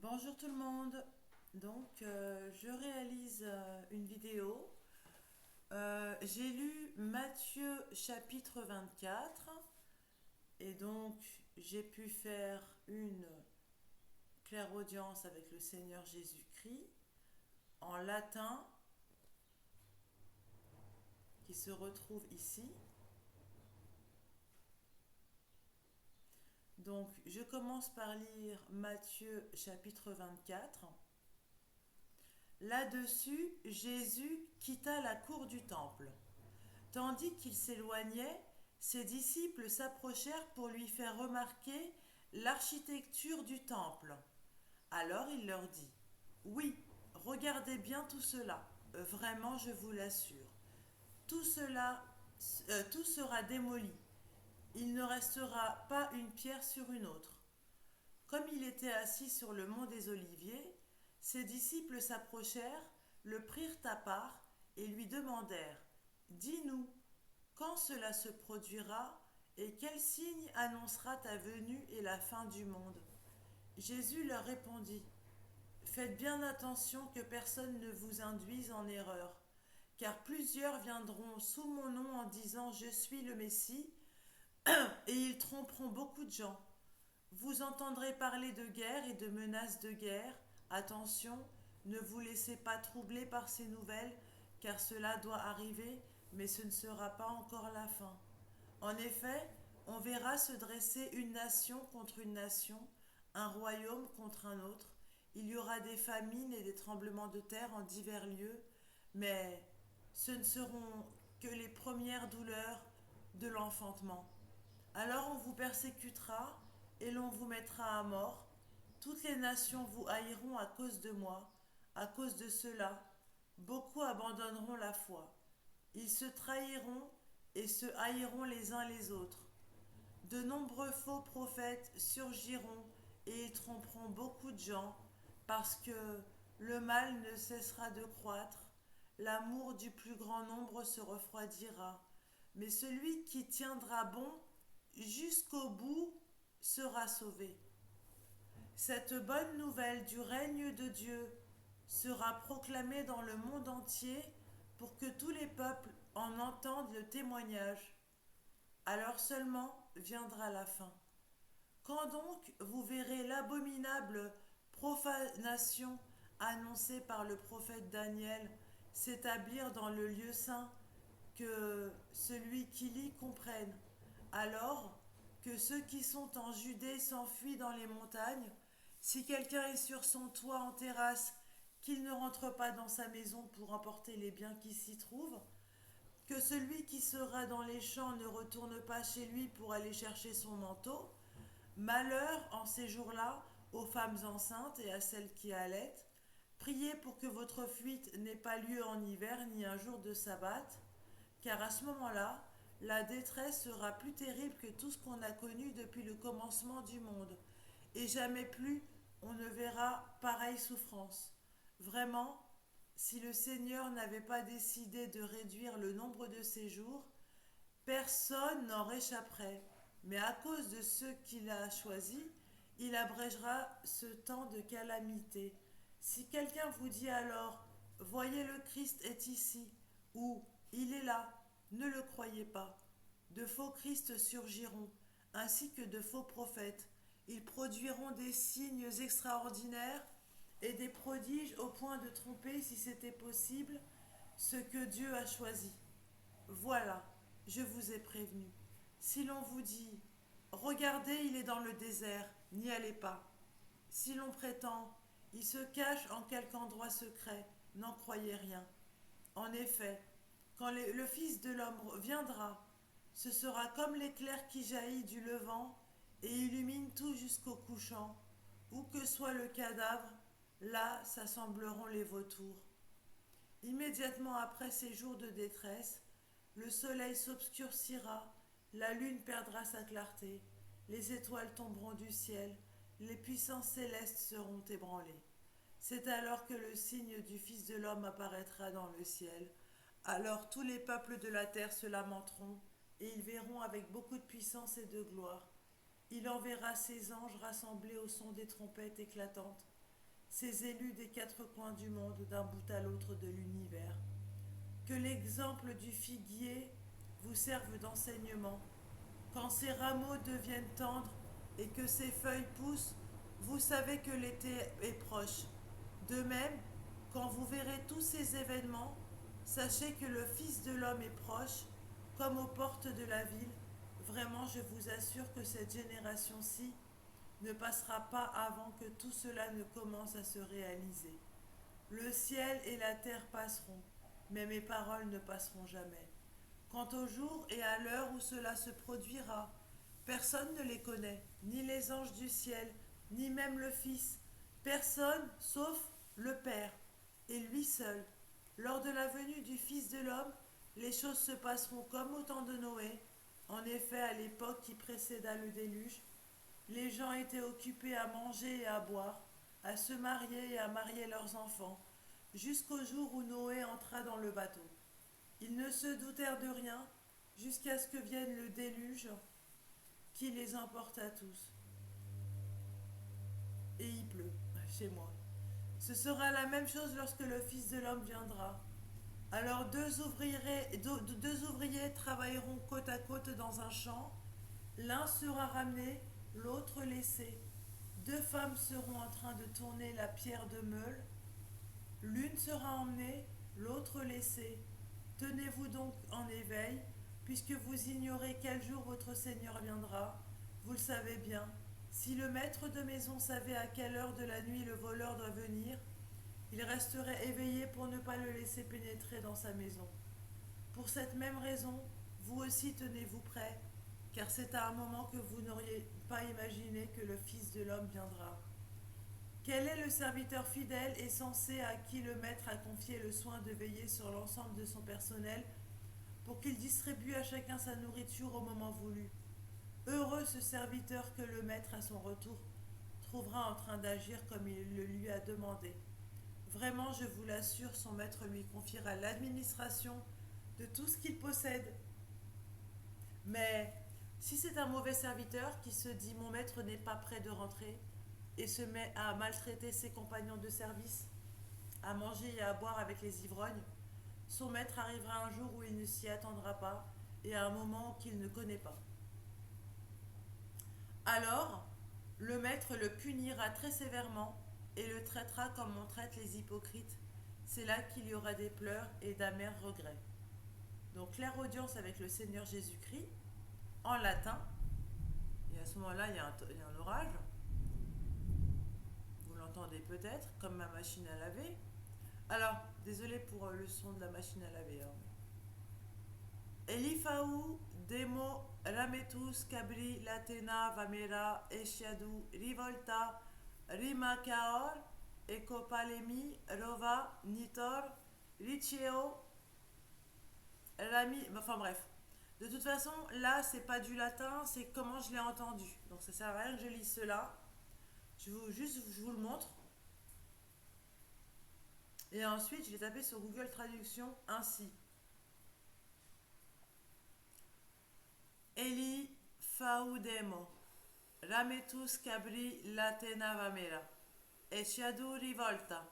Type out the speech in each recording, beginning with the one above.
Bonjour tout le monde. Je réalise une vidéo. J'ai lu Matthieu chapitre 24 et donc j'ai pu faire une clairaudience avec le Seigneur Jésus-Christ en latin qui se retrouve ici. Donc je commence par lire Matthieu chapitre 24. Là-dessus, Jésus quitta la cour du temple. Tandis qu'il s'éloignait, ses disciples s'approchèrent pour lui faire remarquer l'architecture du temple. Alors il leur dit: Oui, regardez bien tout cela. Vraiment, je vous l'assure. Tout cela, tout sera démoli. Il ne restera pas une pierre sur une autre. Comme il était assis sur le mont des Oliviers, ses disciples s'approchèrent, le prirent à part et lui demandèrent: Dis-nous, quand cela se produira et quel signe annoncera ta venue et la fin du monde? Jésus leur répondit: Faites bien attention que personne ne vous induise en erreur, car plusieurs viendront sous mon nom en disant: Je suis le Messie, et ils tromperont beaucoup de gens. Vous entendrez parler de guerre et de menaces de guerre. Attention, ne vous laissez pas troubler par ces nouvelles, car cela doit arriver, mais ce ne sera pas encore la fin. En effet, on verra se dresser une nation contre une nation, un royaume contre un autre. Il y aura des famines et des tremblements de terre en divers lieux, mais ce ne seront que les premières douleurs de l'enfantement. Alors on vous persécutera et l'on vous mettra à mort. Toutes les nations vous haïront à cause de moi. À cause de cela, beaucoup abandonneront la foi. Ils se trahiront et se haïront les uns les autres. De nombreux faux prophètes surgiront et ils tromperont beaucoup de gens parce que le mal ne cessera de croître. L'amour du plus grand nombre se refroidira. Mais celui qui tiendra bon jusqu'au bout sera sauvé. Cette bonne nouvelle du règne de Dieu sera proclamée dans le monde entier pour que tous les peuples en entendent le témoignage. Alors seulement viendra la fin. Quand donc vous verrez l'abominable profanation annoncée par le prophète Daniel s'établir dans le lieu saint, que celui qui lit comprenne. Alors que ceux qui sont en Judée s'enfuient dans les montagnes, si quelqu'un est sur son toit en terrasse, qu'il ne rentre pas dans sa maison pour emporter les biens qui s'y trouvent, que celui qui sera dans les champs ne retourne pas chez lui pour aller chercher son manteau. Malheur en ces jours-là aux femmes enceintes et à celles qui allaitent. Priez pour que votre fuite n'ait pas lieu en hiver ni un jour de sabbat, car à ce moment-là, la détresse sera plus terrible que tout ce qu'on a connu depuis le commencement du monde, et jamais plus on ne verra pareille souffrance. Vraiment, si le Seigneur n'avait pas décidé de réduire le nombre de ses jours, personne n'en réchapperait. Mais à cause de ceux qu'il a choisis, il abrégera ce temps de calamité. Si quelqu'un vous dit alors: Voyez, le Christ est ici, ou il est là, ne le croyez pas. De faux Christ surgiront, ainsi que de faux prophètes. Ils produiront des signes extraordinaires et des prodiges au point de tromper, si c'était possible, ce que Dieu a choisi. Voilà, je vous ai prévenu. Si l'on vous dit: Regardez, il est dans le désert, n'y allez pas. Si l'on prétend: Il se cache en quelque endroit secret, n'en croyez rien. En effet, quand le Fils de l'homme viendra, ce sera comme l'éclair qui jaillit du levant et illumine tout jusqu'au couchant. Où que soit le cadavre, là s'assembleront les vautours. Immédiatement après ces jours de détresse, le soleil s'obscurcira, la lune perdra sa clarté, les étoiles tomberont du ciel, les puissances célestes seront ébranlées. C'est alors que le signe du Fils de l'homme apparaîtra dans le ciel. Alors tous les peuples de la terre se lamenteront, et ils verront avec beaucoup de puissance et de gloire. Il enverra ses anges rassemblés au son des trompettes éclatantes. ces élus des quatre coins du monde, d'un bout à l'autre de l'univers. Que l'exemple du figuier vous serve d'enseignement. Quand ses rameaux deviennent tendres et que ses feuilles poussent, vous savez que l'été est proche. De même, quand vous verrez tous ces événements, sachez que le Fils de l'homme est proche, comme aux portes de la ville. Vraiment, je vous assure que cette génération-ci ne passera pas avant que tout cela ne commence à se réaliser. Le ciel et la terre passeront, mais mes paroles ne passeront jamais. Quant au jour et à l'heure où cela se produira, personne ne les connaît, ni les anges du ciel, ni même le Fils, personne sauf le Père, et lui seul. Lors de la venue du Fils de l'homme, les choses se passeront comme au temps de Noé. En effet, à l'époque qui précéda le déluge, les gens étaient occupés à manger et à boire, à se marier et à marier leurs enfants, jusqu'au jour où Noé entra dans le bateau. Ils ne se doutèrent de rien jusqu'à ce que vienne le déluge qui les emporta tous. Et il pleut chez moi. Ce sera la même chose lorsque le Fils de l'homme viendra. Alors deux ouvriers travailleront côte à côte dans un champ. L'un sera ramené, l'autre laissé. Deux femmes seront en train de tourner la pierre de meule. L'une sera emmenée, l'autre laissée. Tenez-vous donc en éveil, puisque vous ignorez quel jour votre Seigneur viendra. Vous le savez bien. Si le maître de maison savait à quelle heure de la nuit le voleur doit venir, il resterait éveillé pour ne pas le laisser pénétrer dans sa maison. Pour cette même raison, vous aussi tenez-vous prêts, car c'est à un moment que vous n'auriez pas imaginé que le Fils de l'homme viendra. Quel est le serviteur fidèle et sensé à qui le maître a confié le soin de veiller sur l'ensemble de son personnel pour qu'il distribue à chacun sa nourriture au moment voulu? Heureux ce serviteur que le maître à son retour trouvera en train d'agir comme il le lui a demandé. Vraiment, je vous l'assure, son maître lui confiera l'administration de tout ce qu'il possède. Mais si c'est un mauvais serviteur qui se dit mon maître n'est pas prêt de rentrer et se met à maltraiter ses compagnons de service, à manger et à boire avec les ivrognes, son maître arrivera un jour où il ne s'y attendra pas et à un moment qu'il ne connaît pas. Alors, le maître le punira très sévèrement et le traitera comme on traite les hypocrites. C'est là qu'il y aura des pleurs et d'amers regrets. Donc, claire audience avec le Seigneur Jésus-Christ, en latin, et à ce moment-là, il y a un orage. Vous l'entendez peut-être, comme ma machine à laver. Alors, désolé pour le son de la machine à laver. Elifaou, Demo, Rametus, Cabri, Latena, Vamera, Eshiadu, Rivolta, Rimakaor, Ekopalemi, Rova, Nitor, Liceo, Rami. Enfin bref. De toute façon, là, c'est pas du latin, c'est comment je l'ai entendu. Donc ça sert à rien que je lise cela. Je vous le montre. Et ensuite, je l'ai tapé sur Google Traduction ainsi. Eli faudemo, rametus cabri latena vamera, esciadu rivolta,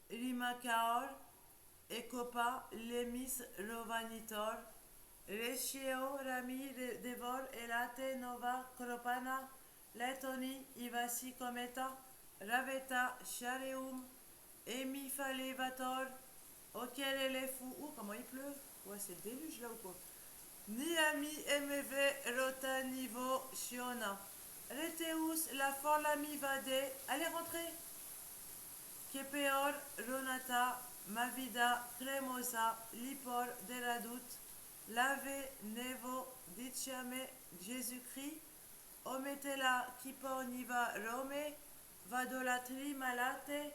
rimacaor, ecopa lemis rovanitor, rescio rami devor elate nova cropana, letoni ivasi cometa, raveta chareum, emifalevator, auquel les fous. Oh, comment il pleut! Ouais, c'est le déluge là ou quoi? Niami mv rota nivo shiona. Reteus la forlami vade. Allez, rentrez! Kepeor ronata mavida cremosa lipor deradut. Lave nevo diciame Jésus-Christ. Ometela kipor niva rome. Vadolatri malate.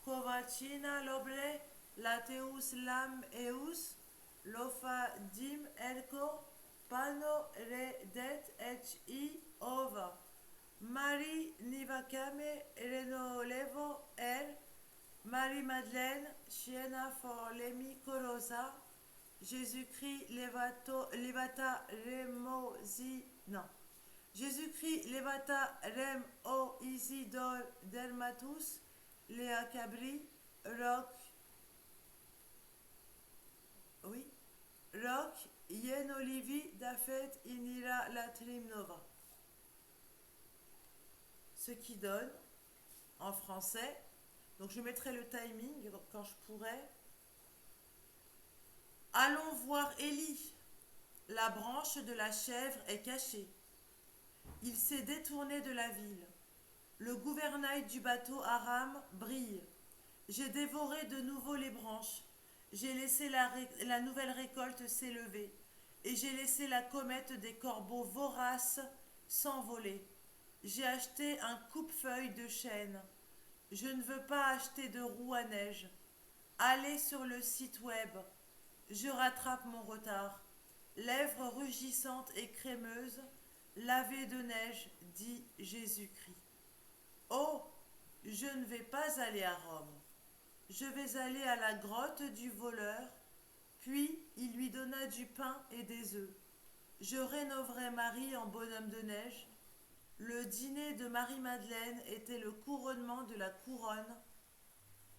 Kovacina lobre. Lateus lam eus. Lofa dim elko pano redet et I ova. Marie nivakame reno levo el. Marie Madeleine chiena for lemi corosa. Jésus-Christ levata remosi. Non. Jésus-Christ levata rem o isidor dermatus. Léa Cabri, Rock, oui, Rock, Yen Olivi, Dafet, Inira Latrimnova. Ce qui donne, en français, donc je mettrai le timing quand je pourrai. Allons voir Élie. La branche de la chèvre est cachée. Il s'est détourné de la ville. Le gouvernail du bateau Aram brille. J'ai dévoré de nouveau les branches. J'ai laissé la nouvelle récolte s'élever. Et j'ai laissé la comète des corbeaux voraces s'envoler. J'ai acheté un coupe-feuille de chêne. Je ne veux pas acheter de roue à neige. Allez sur le site web. Je rattrape mon retard. Lèvres rugissantes et crémeuses, lavées de neige, dit Jésus-Christ. Oh, je ne vais pas aller à Rome. Je vais aller à la grotte du voleur. Puis il lui donna du pain et des œufs. Je rénoverai Marie en bonhomme de neige. Le dîner de Marie-Madeleine était le couronnement de la couronne.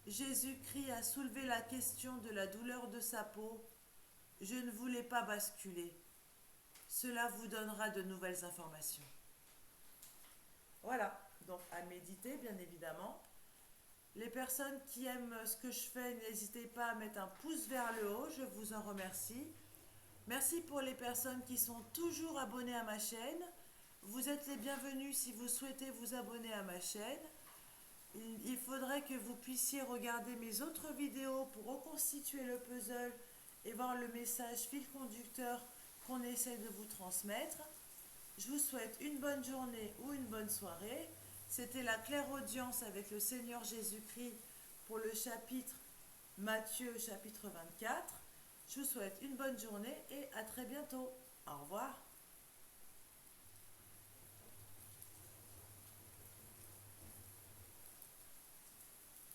Jésus-Christ a soulevé la question de la douleur de sa peau. Je ne voulais pas basculer. Cela vous donnera de nouvelles informations. Voilà, donc à méditer bien évidemment. Les personnes qui aiment ce que je fais, n'hésitez pas à mettre un pouce vers le haut, je vous en remercie. Merci pour les personnes qui sont toujours abonnées à ma chaîne. Vous êtes les bienvenus si vous souhaitez vous abonner à ma chaîne. Il faudrait que vous puissiez regarder mes autres vidéos pour reconstituer le puzzle et voir le message fil conducteur qu'on essaie de vous transmettre. Je vous souhaite une bonne journée ou une bonne soirée. C'était la clairaudience avec le Seigneur Jésus-Christ pour le chapitre Matthieu chapitre 24. Je vous souhaite une bonne journée et à très bientôt. Au revoir.